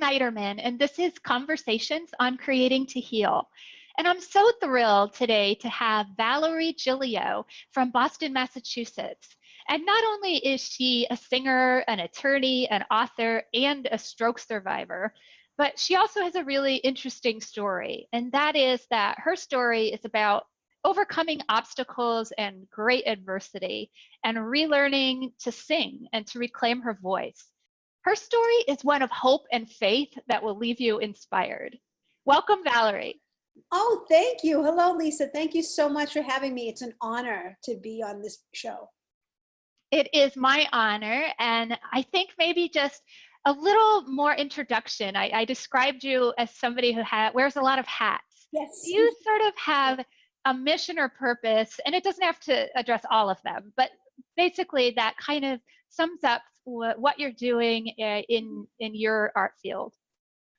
Snyderman, and this is Conversations on Creating to Heal. And I'm so thrilled today to have Valerie Giglio from Boston, Massachusetts. And not only is she a singer, an attorney, an author, and a stroke survivor, but she also has a really interesting story. And that is that her story is about overcoming obstacles and great adversity and relearning to sing and to reclaim her voice. Her story is one of hope and faith that will leave you inspired. Welcome, Valerie. Oh, thank you. Hello, Lisa. Thank you so much for having me. It's an honor to be on this show. It is my honor. And I think maybe just a little more introduction. I described you as somebody who wears a lot of hats. Yes. You sort of have a mission or purpose, and it doesn't have to address all of them, but basically that kind of sums up what you're doing in your art field.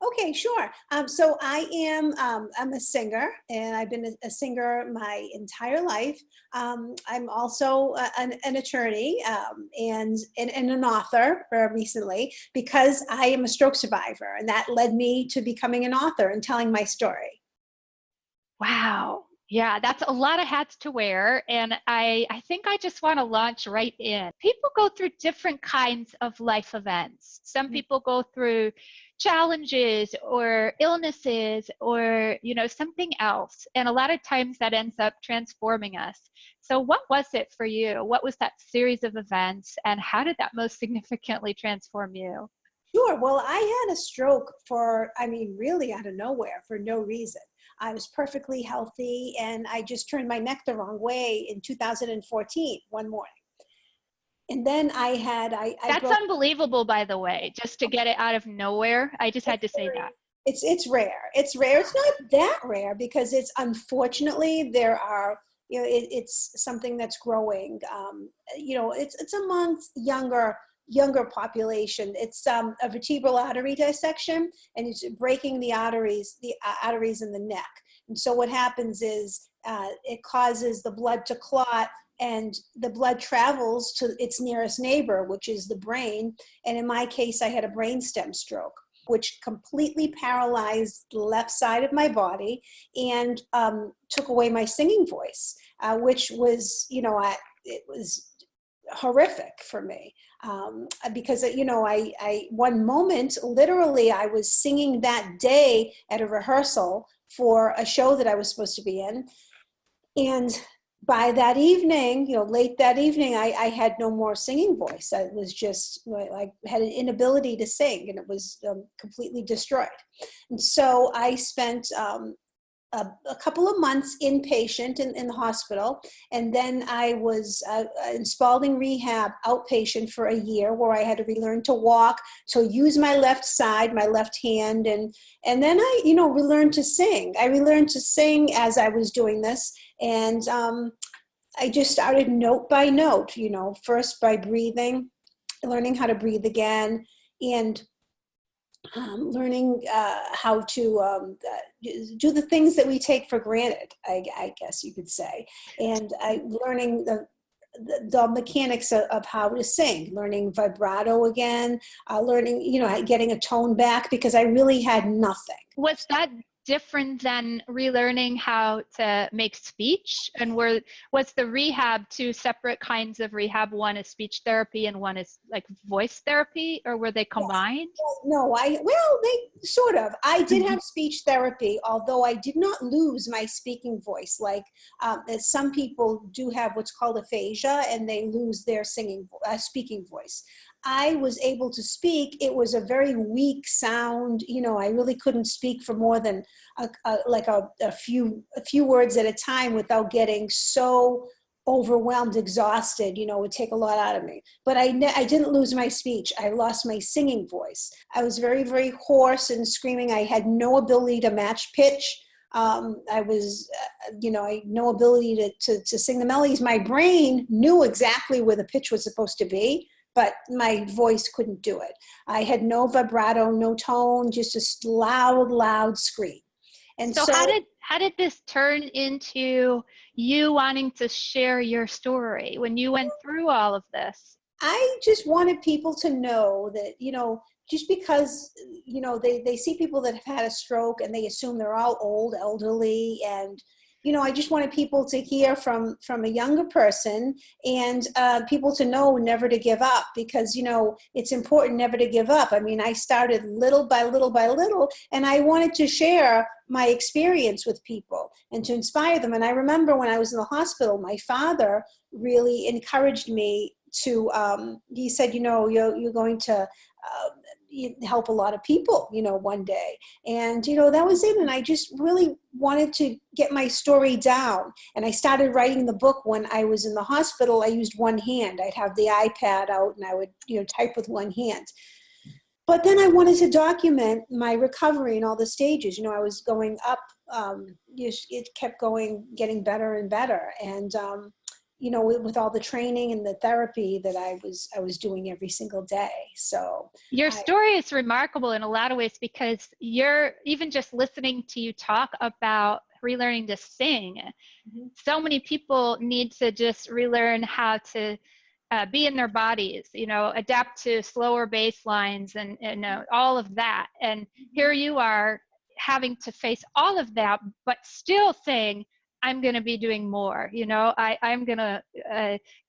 Okay, sure. So I'm a singer, and I've been a singer my entire life. I'm also an attorney and an author recently, because I am a stroke survivor, and that led me to becoming an author and telling my story. Wow. Yeah, that's a lot of hats to wear. And I think I just want to launch right in. People go through different kinds of life events. Some people go through challenges or illnesses or, something else. And a lot of times that ends up transforming us. So what was it for you? What was that series of events? And how did that most significantly transform you? Sure. Well, I had a stroke really out of nowhere for no reason. I was perfectly healthy, and I just turned my neck the wrong way in 2014, one morning. And then That's unbelievable, by the way, just to get it out of nowhere. I just had to say that. It's rare. It's rare. It's not that rare, because it's, unfortunately, there are, it's something that's growing. It's amongst younger population. It's a vertebral artery dissection, and it's breaking the arteries in the neck. And so what happens is it causes the blood to clot, and the blood travels to its nearest neighbor, which is the brain. And in my case, I had a brainstem stroke, which completely paralyzed the left side of my body and took away my singing voice, which was, it was horrific for me. Because, I one moment, literally, I was singing that day at a rehearsal for a show that I was supposed to be in. And by that evening, late that evening, I had no more singing voice. I was just, I had an inability to sing, and it was completely destroyed. And so I spent a couple of months inpatient in the hospital. And then I was in Spalding rehab outpatient for a year, where I had to relearn to walk, to use my left side, my left hand. And then I, relearned to sing. I relearned to sing as I was doing this. And I just started note by note, first by breathing, learning how to breathe again, and learning how to do the things that we take for granted, I guess you could say. And learning the mechanics of how to sing, learning vibrato again, learning, getting a tone back, because I really had nothing. Was that different than relearning how to make speech? And was the rehab two separate kinds of rehab? One is speech therapy and one is like voice therapy, or were they combined? Yes. No, they sort of. I did have speech therapy, although I did not lose my speaking voice. Like some people do have what's called aphasia, and they lose their speaking voice. I was able to speak. It was a very weak sound. I really couldn't speak for more than a few words at a time without getting so overwhelmed, exhausted. It would take a lot out of me. But I didn't lose my speech. I lost my singing voice. I was very, very hoarse and screaming. I had no ability to match pitch. I was, I had no ability to sing the melodies. My brain knew exactly where the pitch was supposed to be, but my voice couldn't do it. I had no vibrato, no tone, just a loud scream. And so how did this turn into you wanting to share your story when you went through all of this? I just wanted people to know that, just because, you know, they see people that have had a stroke and they assume they're all old, elderly, and, you know, I just wanted people to hear from a younger person, and people to know never to give up, because, you know, it's important never to give up. I mean, I started little by little by little, and I wanted to share my experience with people and to inspire them. And I remember when I was in the hospital, my father really encouraged me to, he said, you know, you're going to help a lot of people, you know, one day. And, you know, that was it. And I just really wanted to get my story down. And I started writing the book when I was in the hospital. I used one hand. I'd have the iPad out and I would, you know, type with one hand. But then I wanted to document my recovery in all the stages. You know, I was going up, it kept going, getting better and better. And, you know, with all the training and the therapy that I was doing every single day. So your story is remarkable in a lot of ways, because you're even just listening to you talk about relearning to sing. Mhm. So many people need to just relearn how to be in their bodies, you know, adapt to slower bass lines and all of that. And here you are having to face all of that, but still saying, I'm going to be doing more, you know, I'm going to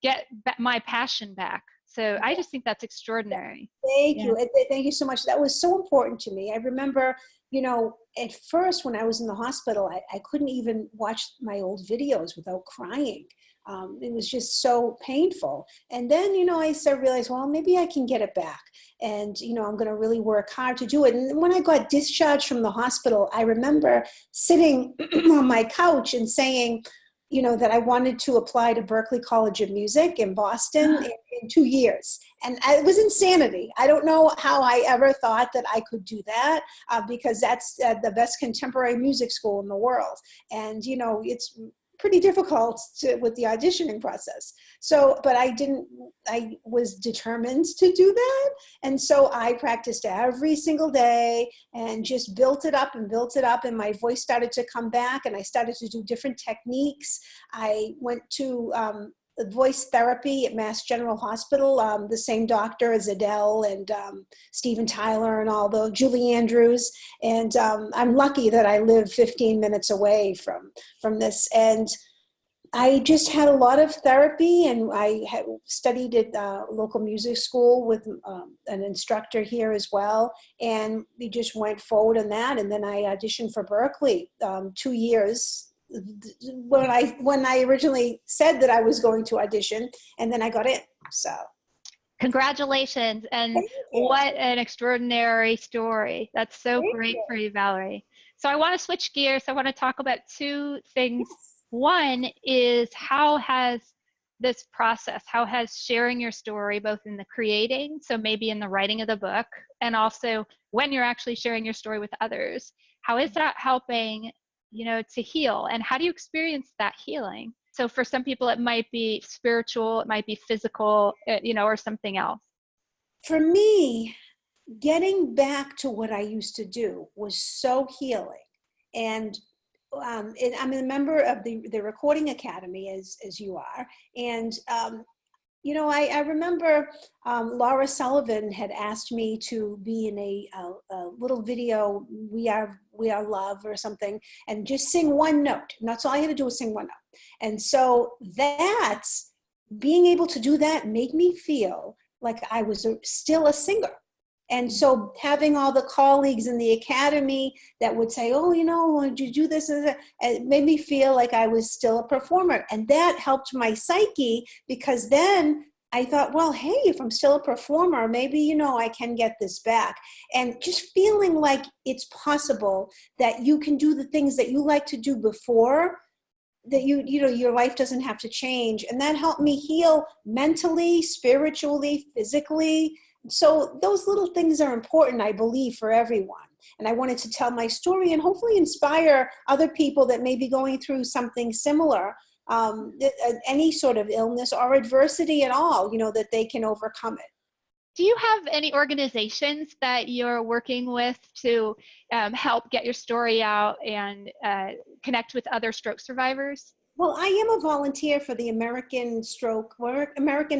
get my passion back. So I just think that's extraordinary. Thank Yeah. you. Thank you so much. That was so important to me. I remember, you know, at first when I was in the hospital, I couldn't even watch my old videos without crying. It was just so painful. And then, you know, I started realize, well, maybe I can get it back. And, you know, I'm going to really work hard to do it. And when I got discharged from the hospital, I remember sitting on my couch and saying, you know, that I wanted to apply to Berklee College of Music in Boston in 2 years. And it was insanity. I don't know how I ever thought that I could do that, because that's the best contemporary music school in the world. And, you know, it's pretty difficult with the auditioning process. So, but I was determined to do that. And so I practiced every single day and just built it up and built it up. And my voice started to come back, and I started to do different techniques. I went to voice therapy at Mass General Hospital, the same doctor as Adele and Steven Tyler and all the Julie Andrews. And I'm lucky that I live 15 minutes away from this. And I just had a lot of therapy, and I had studied at local music school with an instructor here as well. And we just went forward on that. And then I auditioned for Berklee 2 years when I originally said that I was going to audition, and then I got in. So Congratulations. And what an extraordinary story. That's so great for you, Valerie. So I want to switch gears. I want to talk about two things. Yes. One is, how has this process, how has sharing your story, both in the creating, so maybe in the writing of the book, and also when you're actually sharing your story with others, how is that helping, you know, to heal? And how do you experience that healing? So for some people, it might be spiritual, it might be physical, you know, or something else. For me, getting back to what I used to do was so healing. And I'm a member of the Recording Academy, as you are. And, you know, I remember Laura Sullivan had asked me to be in a little video, We Are Love or something, and just sing one note. And that's all I had to do was sing one note. And so that's, being able to do that made me feel like I was still a singer. And so having all the colleagues in the academy that would say, oh, you know, would you do this? And it made me feel like I was still a performer. And that helped my psyche, because then I thought, well, hey, if I'm still a performer, maybe, you know, I can get this back. And just feeling like it's possible that you can do the things that you like to do before, that you know, your life doesn't have to change. And that helped me heal mentally, spiritually, physically. So those little things are important, I believe, for everyone. And I wanted to tell my story and hopefully inspire other people that may be going through something similar, any sort of illness or adversity at all, you know, that they can overcome it. Do you have any organizations that you're working with to help get your story out and connect with other stroke survivors? Well, I am a volunteer for the American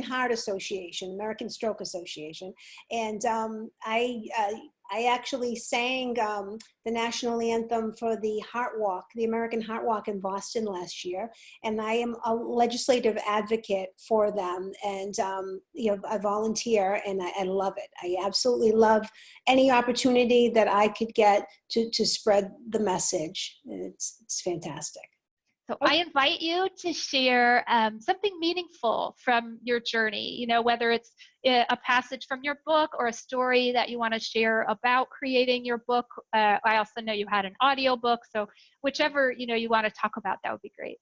Heart Association, American Stroke Association, and I actually sang the national anthem for the Heart Walk, the American Heart Walk in Boston last year, and I am a legislative advocate for them, and I volunteer, and I love it. I absolutely love any opportunity that I could get to spread the message. It's fantastic. So I invite you to share something meaningful from your journey, whether it's a passage from your book or a story that you want to share about creating your book. I also know you had an audio book, so whichever, you want to talk about, that would be great.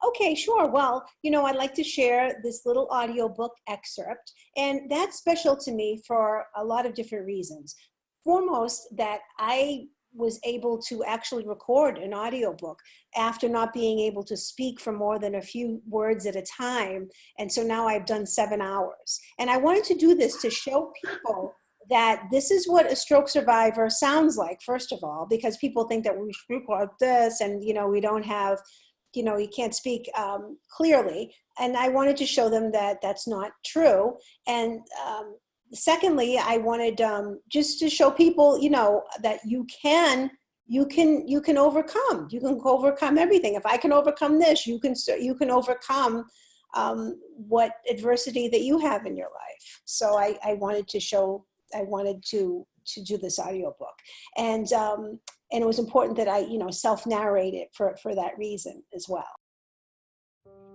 Okay, sure. Well, I'd like to share this little audiobook excerpt, and that's special to me for a lot of different reasons. Foremost, that I was able to actually record an audiobook after not being able to speak for more than a few words at a time. And so now I've done 7 hours. And I wanted to do this to show people that this is what a stroke survivor sounds like, first of all, because people think that we speak like this and, we don't have, you can't speak clearly. And I wanted to show them that that's not true. And secondly, I wanted just to show people, that you can overcome. You can overcome everything. If I can overcome this, you can overcome what adversity that you have in your life. So I wanted to do this audiobook, and it was important that I self-narrate it for that reason as well.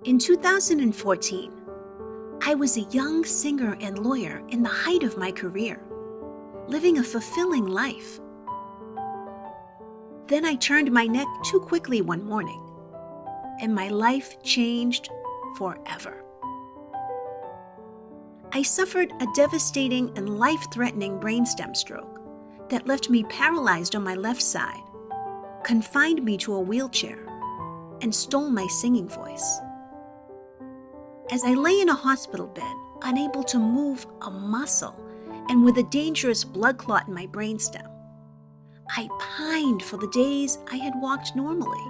In 2014. I was a young singer and lawyer in the height of my career, living a fulfilling life. Then I turned my neck too quickly one morning, and my life changed forever. I suffered a devastating and life-threatening brainstem stroke that left me paralyzed on my left side, confined me to a wheelchair, and stole my singing voice. As I lay in a hospital bed, unable to move a muscle and with a dangerous blood clot in my brainstem, I pined for the days I had walked normally,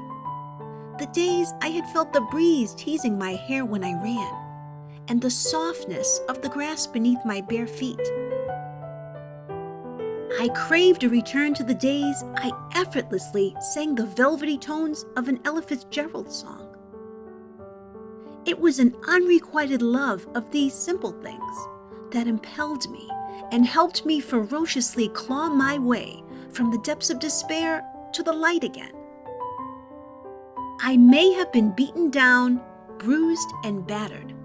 the days I had felt the breeze teasing my hair when I ran, and the softness of the grass beneath my bare feet. I craved a return to the days I effortlessly sang the velvety tones of an Ella Fitzgerald song. It was an unrequited love of these simple things that impelled me and helped me ferociously claw my way from the depths of despair to the light again. I may have been beaten down, bruised, and battered,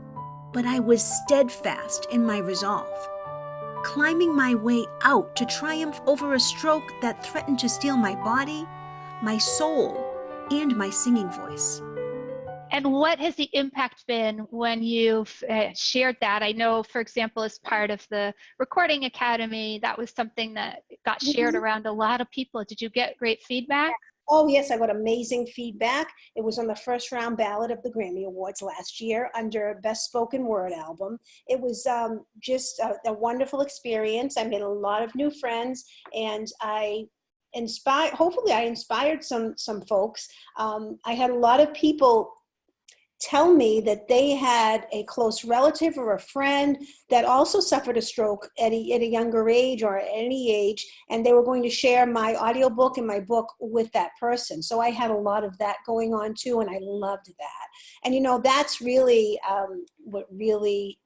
but I was steadfast in my resolve, climbing my way out to triumph over a stroke that threatened to steal my body, my soul, and my singing voice. And what has the impact been when you've shared that? I know, for example, as part of the Recording Academy, that was something that got shared around a lot of people. Did you get great feedback? Oh, yes, I got amazing feedback. It was on the first round ballot of the Grammy Awards last year under Best Spoken Word Album. It was just a wonderful experience. I made a lot of new friends, and hopefully I inspired some folks. I had a lot of people tell me that they had a close relative or a friend that also suffered a stroke at a younger age or at any age, and they were going to share my audiobook and my book with that person. So I had a lot of that going on too, and I loved that. And that's really what really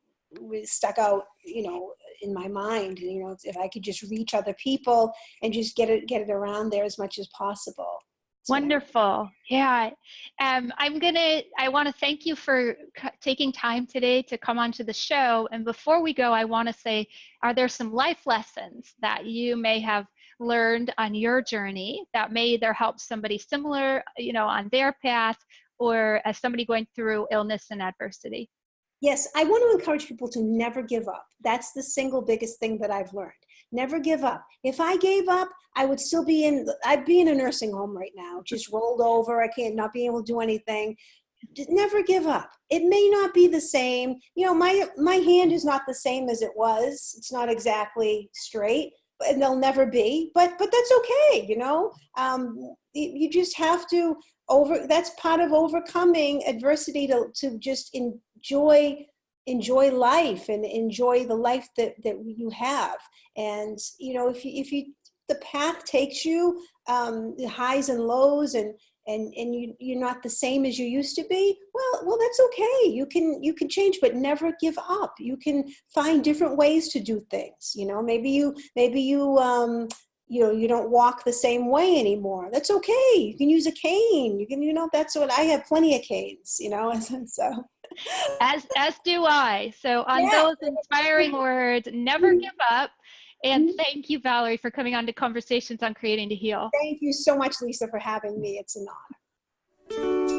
stuck out, in my mind. If I could just reach other people and just get it around there as much as possible. Wonderful. Yeah. I want to thank you for taking time today to come onto the show. And before we go, I want to say, are there some life lessons that you may have learned on your journey that may either help somebody similar, on their path, or as somebody going through illness and adversity? Yes, I want to encourage people to never give up. That's the single biggest thing that I've learned. Never give up. If I gave up, I'd be in a nursing home right now, just rolled over. I can't not be able to do anything. Never give up. It may not be the same. My hand is not the same as it was. It's not exactly straight, and they'll never be, but that's okay. You just have to that's part of overcoming adversity, to just enjoy life and enjoy the life that you have. And if the path takes you, the highs and lows, and you're not the same as you used to be, well that's okay. You can change, but never give up. You can find different ways to do things. Maybe you don't walk the same way anymore. That's okay. You can use a cane. You can, that's what I have, plenty of canes, so. As do I. So on Yeah. those inspiring words, never give up. And thank you, Valerie, for coming on to Conversations on Creating to Heal. Thank you so much, Lisa, for having me. It's an honor.